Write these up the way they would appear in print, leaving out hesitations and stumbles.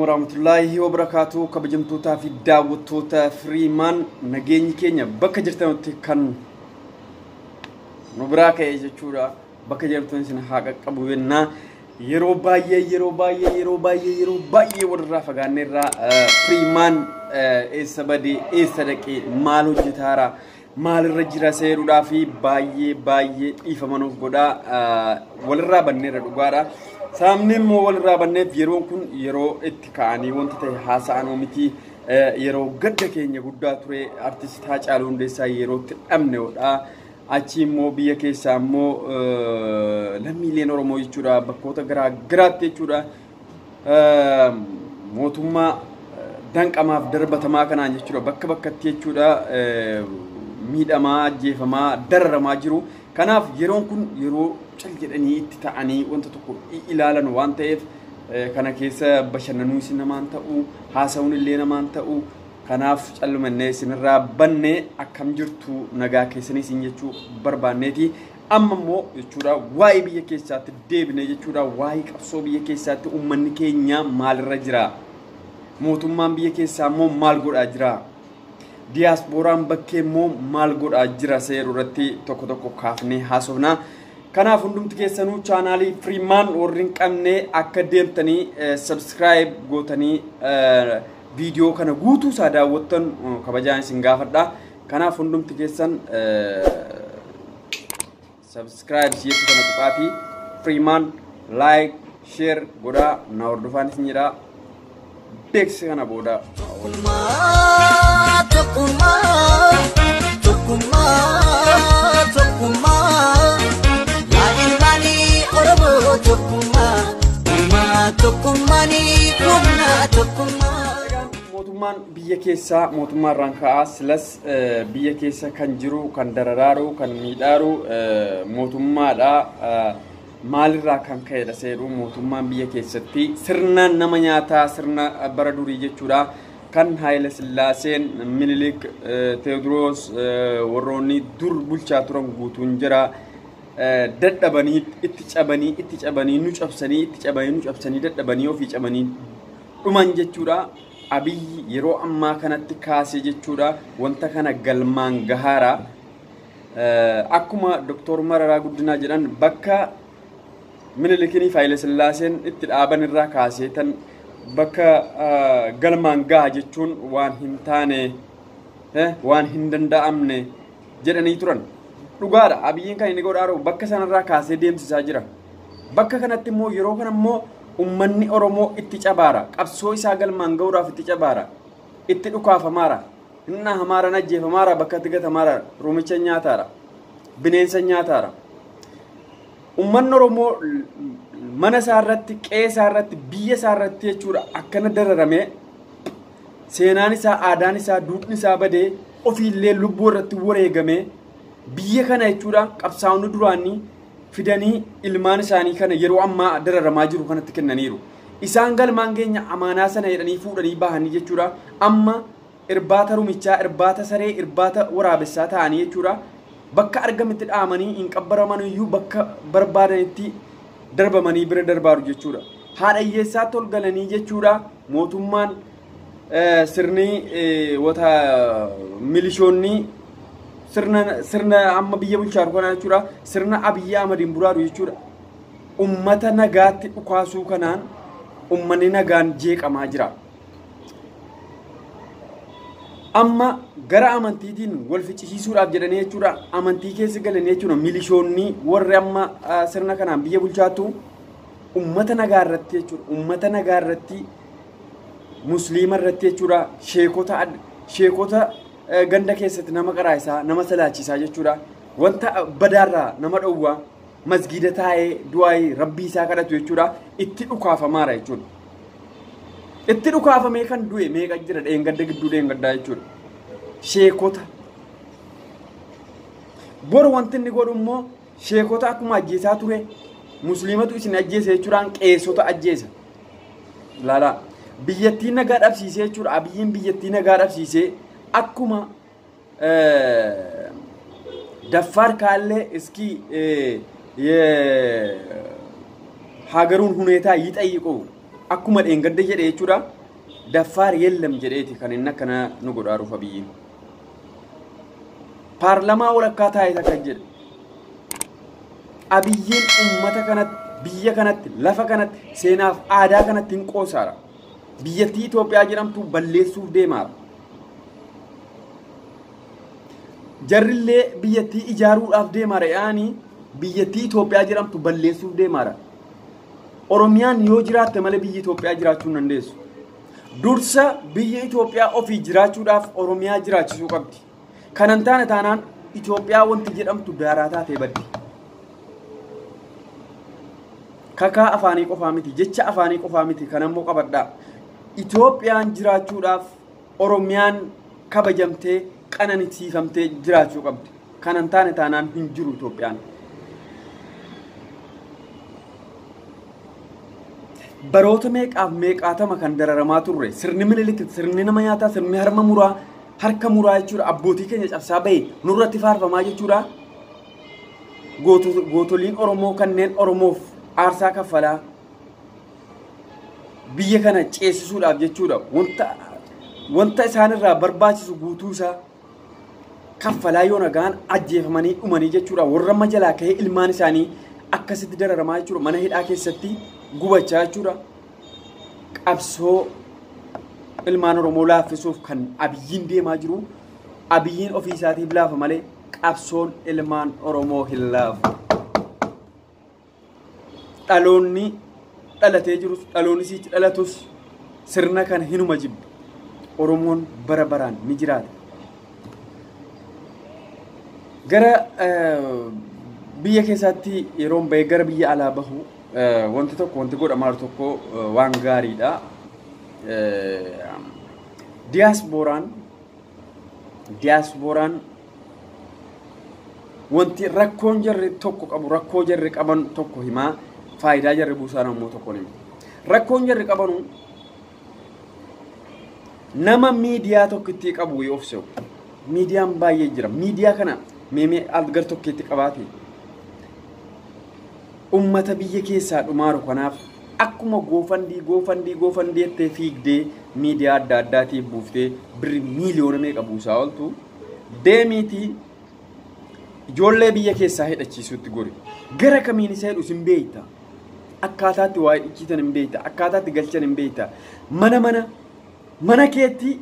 warahmatullahi wabarakatuh. Kabajamtoota fi daawwattoota Freeman nageenyi keenya bakka jirtanutti kan nu biraa ka'e jechuudha. Bakka jirtan isin haa qaqqabu jenna. Yeroo baay'ee walirraa fagaanneerraa Freeman eessa badee eessa dhaqee maal hojjetaara maalirra jira seeruudhaa fi baay'ee dhiifamanuuf godhaa walirraa banneerra dhugaadha. Saamni immoo walirraa banneef yeroon kun yeroo itti ka'anii wanta ta'e haasa'anoo miti yeroo gadda keenya guddaa ture artistii Haacaaluu Hundeessaa yeroo itti dhabneedha. Achi immoo biyya keessaa immoo lammiileen Oromoo jechuudha bakkoota garaa garaatti jechuudha mootummaa danqamaaf darbatamaa kanaan jechuudha bakka bakkatti jechuudha miidhamaa ajjeefamaa dararamaa jiru. Kanaaf yeroon kun yeroo cal jedhanii itti ta'anii wanta tokko ilaalan waan ta'eef kana keessa bashannanuu isin namaan ta'u haasa'uun illee namaan ta'u. Kanaaf callumannee isinirraa bannee akkam jirtu nagaa keessanii isin jechuu barbaanneeti. Amma immoo jechuudha waa'ee biyya keessaatti deebine jechuudha waa'ee qabsoo biyya keessaatti uummanni keenya maalirra jira? Mootummaan biyya keessaa immoo maal godhaa jira? Diyaaspooraan bakkee immoo maal godhaa jira seeru irratti tokko kaafnee haasofna. Kanaaf hundumti keessanuu chaanaalii Freeman warri hin qabne akka deemtanii subscribe gootanii video kana guutuu isaa daawwattan kabajaan isin gaafadha. Kanaaf hundumti keessan subscribe siyeetu kana tuqaatii Freeman like share godhaa na hordofaan isin jedha. Beeksisa kana booda mootummaan biyya keessaa mootummaan rankaa silas biyya keessa kan jiru kan dararaaru kan miidhaaru mootummaadha. Maalirraa kan ka'edha seeru mootummaan biyya keessatti sirna nama nyaataa sirna bara durii jechuudha kan Haayile Sillaaseen Minilik Tewoodiroos warroonni dur bulchaa turan guutuun jira. Dadhabanii itti cabanii nu cabsanii dadhabanii ofii cabanii dhuman jechuudha. Abiyyi yeroo ammaa kanatti kaasee jechuudha wanta kana galmaan gahaara. Akkuma Dr. Mararaa Guddinaa jedhan bakka Minilikii fi Haayile Sillaaseen itti dhaaban irraa kaasee tan bakka galmaan gahaa jechuun waan hin taane waan hin danda'amne jedhanii turan. Dhugaadha Abiyyiin kan inni godhaaru bakka sanarraa kaasee deemsisaa jira. Bakka kanatti immoo yeroo kana immoo ummanni Oromoo itti cabaara. Qabsoo isaa galmaan gahuudhaaf itti cabaara. Itti dhukaafamaara. Inna hamaara najjeefamaara bakka itti gatamaara. Rumicha nyaataara. Bineensa nyaataara. Ummanni Oromoo mana isaa irratti qe'ee isaa irratti biyya isaa irratti jechuudha akkana dararamee seenaan isaa aadaan isaa duudhni isaa badee ofiillee lubbuu irratti wareegamee biyya kana jechuudha qabsaa'onni duraanii fidanii ilmaan isaanii kana yeroo ammaa dararamaa jiru kanatti kennaniiru. Isaan galmaan keenya amaanaa sana jedhanii fuudhanii bahanii jechuudha amma irbaata rumichaa irbaata saree irbaata waraabessaa ta'anii jechuudha bakka argametti dhaamanii hin qabbaraman iyyuu bakka barbaadanitti darbamanii bira darbaaru jechuudha. Haadha hiyyeessaatti ol galanii jechuudha mootummaan sirni wata milishoonni sirna amma biyya bulchaa kana jechuudha sirna Abiyyi Ahmadiin buraadu jechuudha. Ummata nagaatti dhukaasuu kanaan ummanni nagaan jeeqamaa jira. Amma gara amantiitiin wal ficcisiisuudhaaf jedhanii jechuudha amantii keessa galanii jechuudha milishoonni warri amma sirna kanaan biyya bulchaatu ummata nagaa irratti jechuudha ummata nagaa irratti musliima irratti jechuudha sheekota ganda keessatti nama qaraa'isaa nama salaachisaa jechuudha wanta badaarraa nama dhowwaa masgiida taa'ee du'aayee rabbii isaa kadhatu jechuudha itti dhukaafamaara jechuudha. Itti dhukaafamee kan du'e meeqa jira dheengadda gidduu dheengaddaa jechuudha. Sheekota. Bor wanti inni godhu immoo sheekota akkuma ajjeesaa ture musliimatu isin ajjeese jechuudhaan qeessota ajjeesa. Laalaa biyyattii nagaa dhabsiisee jechuudha Abiyyiin biyyattii nagaa dhabsiisee akkuma Daffaar Kaallee iski ሀገሩን ሁኔታ ይጠይቁ akkuma dheengadde jedhe jechuudha daffaar yellam jedheeti kan inni akkana nu godhaaruuf abiyyiin. Paarlamaa walakkaa taa'ee takka jedhe. Abiyyiin uummata kanatti biyya kanatti lafa kanatti seenaaf aadaa kanatti hin qoosaara. Biyyattii Itoophiyaa jedhamtu balleessuuf deemaara. Jarrillee biyyattii ijaaruudhaaf deemaara yaani biyyattii Itoophiyaa jedhamtu balleessuuf deemaara. Oromiyaan yoo jiraatte malee biyyi Itoophiyaa jiraachuu hin dandeessu. Dursa biyya Itoophiyaa ofii jiraachuudhaaf Oromiyaa jiraachisuu qabdi. Kanan taane taanaan Itoophiyaa wanti jedhamtu daaraa taatee baddi. Kakaa afaanii qofaa miti, jecha afaanii qofaa miti, kan ammoo qabadhaa. Itoophiyaan jiraachuudhaaf Oromiyaan kabajamtee qananiisiifamtee jiraachuu qabdi. Kanan taane taanaan hin jiru Itoophiyaan. Baroota meeqaaf meeqaatama kan dararamaa turre sirni Minilik, sirni nama nyaataa, sirni harma muraa, harka muraa jechuudha. Abbootii keenya cabsaa bahe nurratti faarfamaa jechuudha. Gootoliin Oromoo kanneen Oromoof aarsaa kaffalaa biyya kana ceesisuudhaaf jechuudha. Wanta isaanirraa barbaachisu guutuusaa kaffalaa yoo nagaan ajjeefamanii dhumanii jechuudha. Warra majalaa ka'ee ilmaan isaanii akkasitti dararamaa jechuudha. Mana hidhaa keessatti gubachaa jechuudha. Qabsoo ilmaan Oromoo laaffisuuf kan Abiyyiin deemaa jiru. Abiyyiin ofii isaatiif laafa malee qabsoon ilmaan Oromoo hin laafu. Dhaloonni dhalatee jirus dhaloonni sichi dhalatus sirna kana hinuma jibbu. Oromoon bara baraan ni jiraata. Gara biyya keessatti yeroon bahee gara biyya alaa bahu wanti tokko wanti godhamaa tokko waan gaariidha. Diyaaspooraan wanti rakkoon jarri tokko qabu rakkoo jarri qaban tokko himaa faayidaa jarri buusaan ammoo tokko nima. Rakkoon jarri qabanu nama miidiyaa tokkitti qabu yoo ofse'u. Miidiyaan baay'ee jira. Miidiyaa kana meemee gar tokkitti qabaate ummata biyya keessaa dhumaaru kanaaf akkuma goofandii ettee fiigdee miidiyaa adda addaatiif buuftee birri miiliyoona meeqa buusaa ooltu deemiitii ijoollee biyya keessaa hidhachiisuutti gori. Gara kamiin isa hidhu sin beeyta. Akkaataatti waa hidhichiitan hin beeyta. Akkaataatti galchan hin beeyta. Mana keetti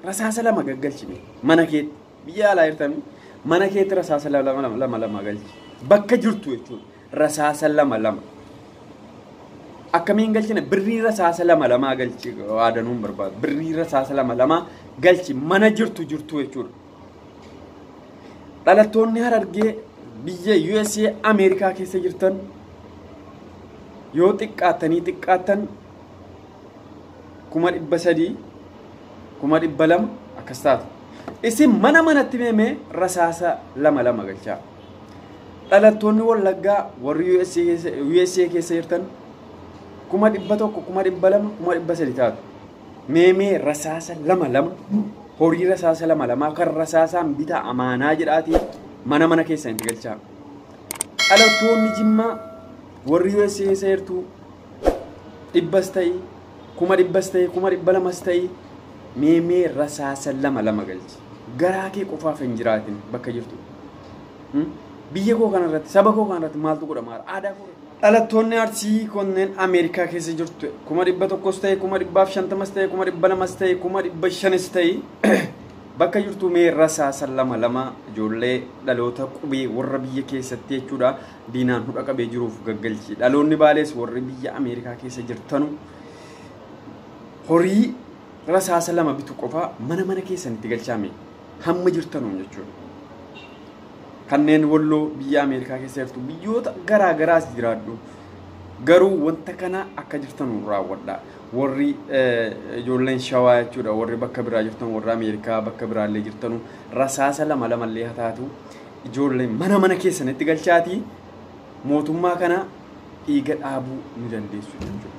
rasaasa lama gaggalchine. Mana keetti biyya alaa jirtanii mana keetti rasaasa lama galchi. Bakka jirtu jechuudha. Rasaasa lama. Akkamiin galchine birrii rasaasa lama galchi waadanuun barbaadu. Birrii rasaasa lama galchi mana jirtu jechuudha. Dhalattoonni Harargee biyya USA Ameerikaa keessa jirtan yoo xiqqaatan 300,000 200,000 akkas taatu. Isin mana manatti meemee rasaasa lama galchaa. Dhalattoonni Wallaggaa warri USA keessa jirtan 100,000 200,000 300,000 taatu. Meemee rasaasa lama horii rasaasa lama kan rasaasaan bitaa amaanaa jedhaati mana keessa hin galchaa. Dhalattoonni Jimmaa warri USA keessa jirtu 100 ta'ii 200 ta'ii meemee rasaasa lama galchi. Garaa kee qofaaf hin jiraatin bakka jirtu. Biyya koo kanarratti saba koo kanarratti maaltu godhamaa aadaa koo. Dhalattoonni Arsii kunneen Ameerikaa keessa jirtu 100 ta'e 150 ta'e 200 ta'e 500 ta'e bakka jirtu mee rasaasa lama ijoollee dhaloota qubee warra biyya keessatti jechuudha diinaan hudha qabee jiruuf gaggalchi. Dhaloonni Baalees warri biyya Ameerikaa keessa jirtanu horii rasaasa lama bitu qofa mana keessanitti galchaame hamma jirtanu jechuudha. Kanneen Walloo biyya Ameerikaa keessa jirtu biyyoota garaagaraas jiraadhu. Garuu wanta kana akka jirtanu raawwadha. Warri ijoolleen Shawaa jechuudha warri bakka biraa jirtan warri Ameerikaa bakka biraallee jirtanu rasaasa lama illee hataatu ijoolleen mana keessanitti galchaati mootummaa kana dhiiga dhaabuu ni dandeessu jechuudha.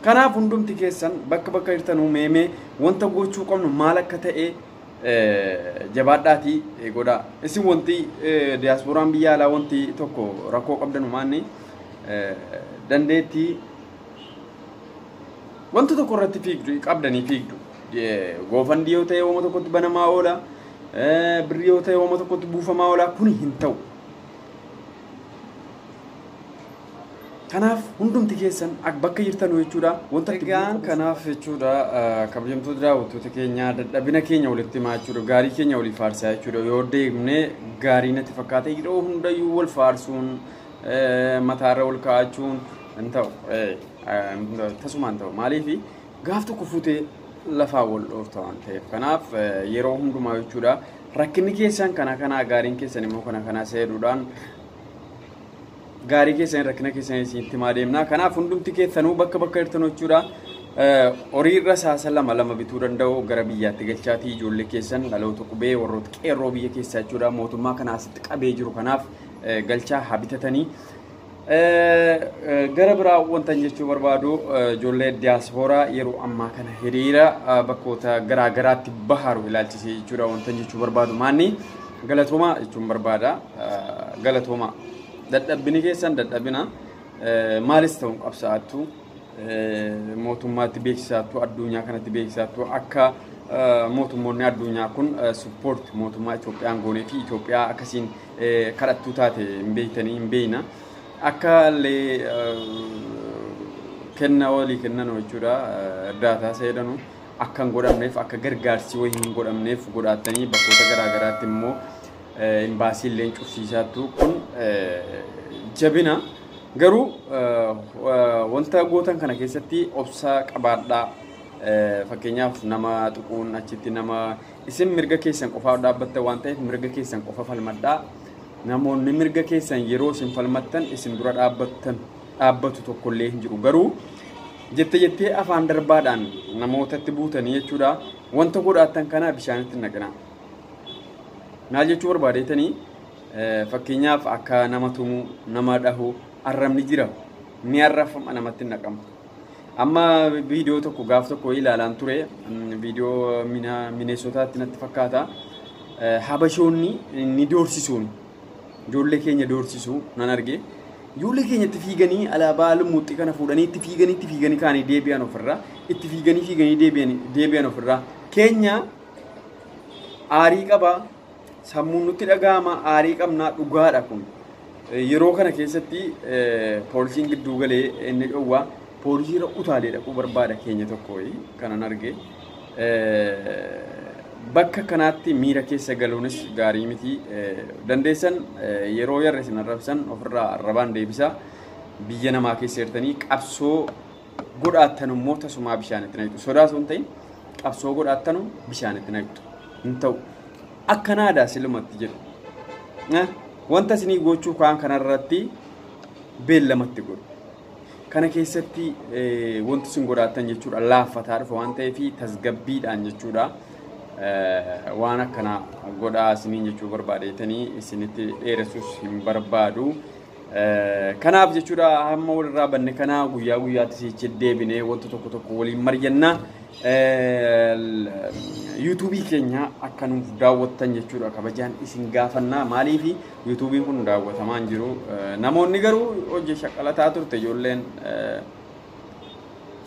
Kanaaf hundumti keessan bakka jirtanu meemee wanta gochuu qabnu maal akka ta'e jabaadhaati godha. Isin wanti diyaaspooraan biyya alaa wanti tokko rakkoo qabdanu maanni dandeettii wanto tokko irratti fiigdu qabdanii fiigdu goofandi yoo ta'e wama tokkotti banamaa oola birrii yoo ta'e wama tokkotti buufamaa oola kun hin ta'u. Kanaaf hundumti keessan bakka jirtan jechuudha wanta egaan kanaaf jechuudha kabajamtoota daawwattoota keenya dadhabina keenya walitti himaa jechuudha gaarii keenya walii faarsaa jechuudha yoo deemne gaarii natti fakkaata yeroo hundayyuu wal faarsuun mataarra wal kaa'achuun hin ta'u tasumaan ta'u maaliif gaaf tokko futee lafaa wal dhoofta waan ta'eef kanaaf yeroo hundumaa jechuudha rakkinni keessan kana gaariin keessan immoo kana seeduudhaan gaarii keessan rakkina keessan itti maadeemna kanaaf hundumti keessanuu bakka jirtan jechuudha horii irra saasa lama bituu danda'u gara biyyaatti galchaatii ijoollee keessan dhaloota qubee warroota qeerroo biyya keessaa jechuudha mootummaa kana asitti qabee jiru kanaaf galchaa habitatanii gara biraa wantan jechuu barbaadu ijoollee diiyaaspooraa yeroo ammaa kana hiriira bakkoota garaa garaatti baharu ilaalchisee jechuudha wantan jechuu barbaadu maanni galatooma jechuun barbaada galatooma dadhabini keessan dadhabina maalis ta'uu qabsaa'attu mootummaatti beeksisaattu addunyaa kanatti beeksisaattu akka mootummoonni addunyaa kun support mootummaa Itoophiyaan goonee fi Itoophiyaa akkasiin kadhattuu taate hin beektanii hin beeyna akka illee kenna walii kennan jechuudha daataa seedanu akka hin godhamneef akka gargaarsi wayii hin godhamneef godhaatanii bakkoota garaa garaatti immoo imbaasii illee cufsiisaattu kun jabina garuu wanta gootan kana keessatti obsa qabaadhaa fakkeenyaaf nama tuquun achitti nama isin mirga keessan qofa dhaabbatta waan ta'eef mirga keessan qofa falmadhaa namoonni mirga keessan yeroo isin falmattan isin dura dhaabbatu tokko illee hin jiru garuu jettee afaan darbaadhaan namootatti buutanii jechuudha wanta godhaatan kana bishaanitti naqna maal jechuu barbaadeetanii fakkeenyaaf akka nama tumu nama dhahu arrabni jira ni arrafama namatti naqama amma viidiyoo tokko gaaf tokko ilaalaan ture viidiyoo mineesotaatti natti fakkaata habashoonni ni doorsisuun ijoollee keenya doorsisu nan arge ijoollee keenya itti fiiganii alaabaa lumuuxxii kana fuudhanii itti fiiganii kaanii deebi'an ofirraa itti fiiganii deebi'an ofirraa keenya aarii qabaa sammuun nutti dhaga'ama aarii qabnaa dhugaadha kun yeroo kana keessatti poolisiin gidduu galee inni dhowwaa poolisiirra utaalee dhaquu barbaada keenya tokko kanan arge bakka kanaatti miira keessa galuunis gaarii miti dandeessan yeroo yarra isin arrabsan ofirraa arrabaan deebisaa biyya namaa keessa jirtanii qabsoo godhaattan immoo tasumaa bishaanitti naqxu sodaa sun ta'in qabsoo godhaattan bishaanitti naqxu hin ta'u akkanaadha silumatti jedhu wanta isinii gochuu kaan kanarratti beellamatti godhu kana keessatti wanti isin godhaattan jechuudha laaffataa dhufa waan ta'eef tasgabbiidhaan jechuudha waan akkana godhaa isiniin jechuu barbaadeetanii isinitti dheeressuus hin barbaadu kanaaf jechuudha hamma walirraa banne kana guyyaa guyyaatti sichi deebinee wanta tokko waliin mari'annaa YouTube keenya akka nuuf daawwattan jechuudha kabajaan isin gaafannaa maaliif YouTube kun daawwatamaa hin jiru namoonni garuu hojii shaqqalataa turte ijoolleen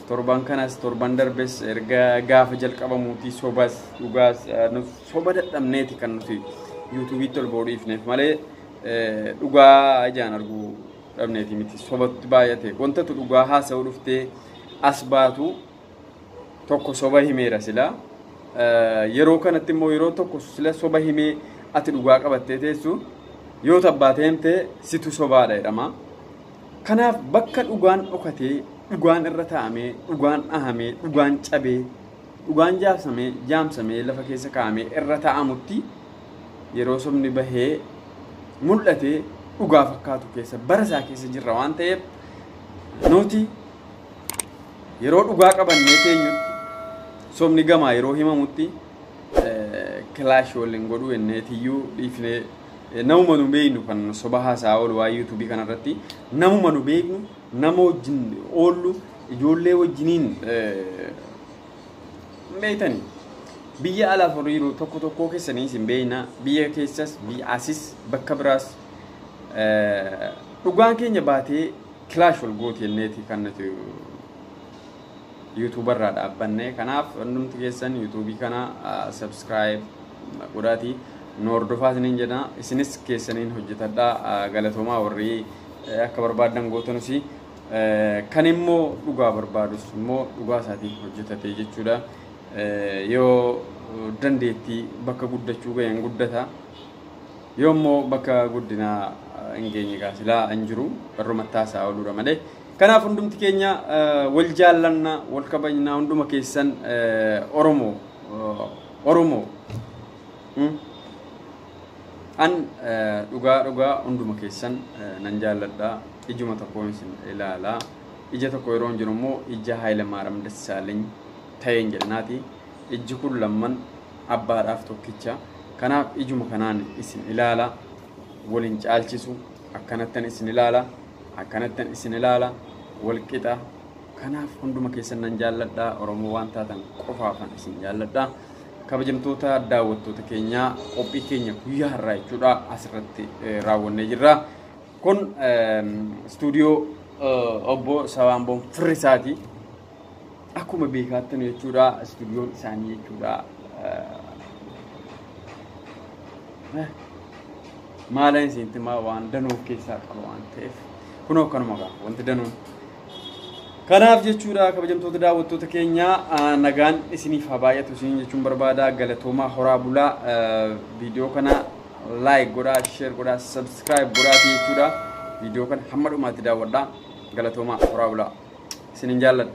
torban kanas torban darbes erga gaafa jalqabamuutii sobas dhugaas soba dadhabneeti kan nuti YouTube'itti ol boodhiifneef malee dhugaa ijaan arguu dhabneeti miti sobatti baay'ate wantatu dhugaa haasa'uu dhuftee as baatu tokko soba himeera sila yeroo kanatti immoo yeroo tokko sila soba himee ati dhugaa qabattee teessu yoo tabbaateemte situ sobaadha jedhama kanaaf bakka dhugaan dhokatee dhugaan irra taa'amee dhugaan dhahamee dhugaan cabee dhugaan jaamsamee lafa keessa kaa'amee irra taa'amutti yeroo sobni bahee mul'atee dhugaa fakkaatu keessa bara isaa keessa jirra waan ta'eef nuti yeroo dhugaa qabannee teenyutti sobni gamaa yeroo himamutti clash waliin godhu enneetiyyuu dhiifnee namuma nu beeknu kan soba haasaa oolu waa YouTube kanarratti namuma nu beeknu nama wajjin oollu ijoollee wajjiniin beeytanii biyya alaaf horiiru tokko keessanii isin beeyna biyya keessas biyya asis bakka biraas dhugaan keenya baatee clash wal gooti enneeti kan nuti YouTube irraa dhaabbanne. Kanaaf hundumti keessan YouTube kana subscribe godhaati. Hordofaa isiniin jedha. Isinis keessaniin hojjetadhaa galatoomaa warri akka barbaadan gootanusi. Kan immoo dhugaa barbaadus immoo dhugaa isaatiin hojjetatee jechuudha. Yoo dandeettii bakka guddachuu ga'een guddata. Yoo immoo bakka guddinaa hin geenye silaa hin jiru barruma taasaa ooludha malee. Kanaaf hundumti keenya wal jaallanna wal kabajnaa hunduma keessan Oromoo an dhugaa hunduma keessan nan jaalladha. Ijuma tokko isin ilaalaa. Ija tokko yeroo jiru immoo ija Hayilamaariyaam Dassaaleny ta'een jedhanaati. Iji kun lamman abbaadhaaf tokkicha. Kanaaf ijuma kanaan isin ilaala. Waliin caalchisu akkanattan isin ilaala. Akkanattan isin ilaala. Wal qixa. Kanaaf hunduma keessan nan jaalladha. Oromoo waan taatan qofaafan isin jaalladha. Kabajamtoota daawwattoota keenya qophii keenya guyyaa har'aa jechuudha asirratti raawwannee jirra. Kun stuudiyoo obbo Sabaamboon Firrisaati. Akkuma beekaattan jechuudha stuudiyoon isaanii jechuudha. Maala isinti waan danuuf keessaa qaba waan ta'eef kunoo kanuma ga'a wanti danuun. Kanaaf jechuudha kabajamtoota daawwattoota keenya nagaan isiniif haa baay'atu isin jechuun barbaada. Galatoomaa horaa bulaa. Viidiyoo kana like godhaa, share godhaa, subscribe godhaa jechuudha. Viidiyoo kana hamma dhumaatti daawwadhaa. Galatoomaa horaa bulaa. Isinin jaalladha.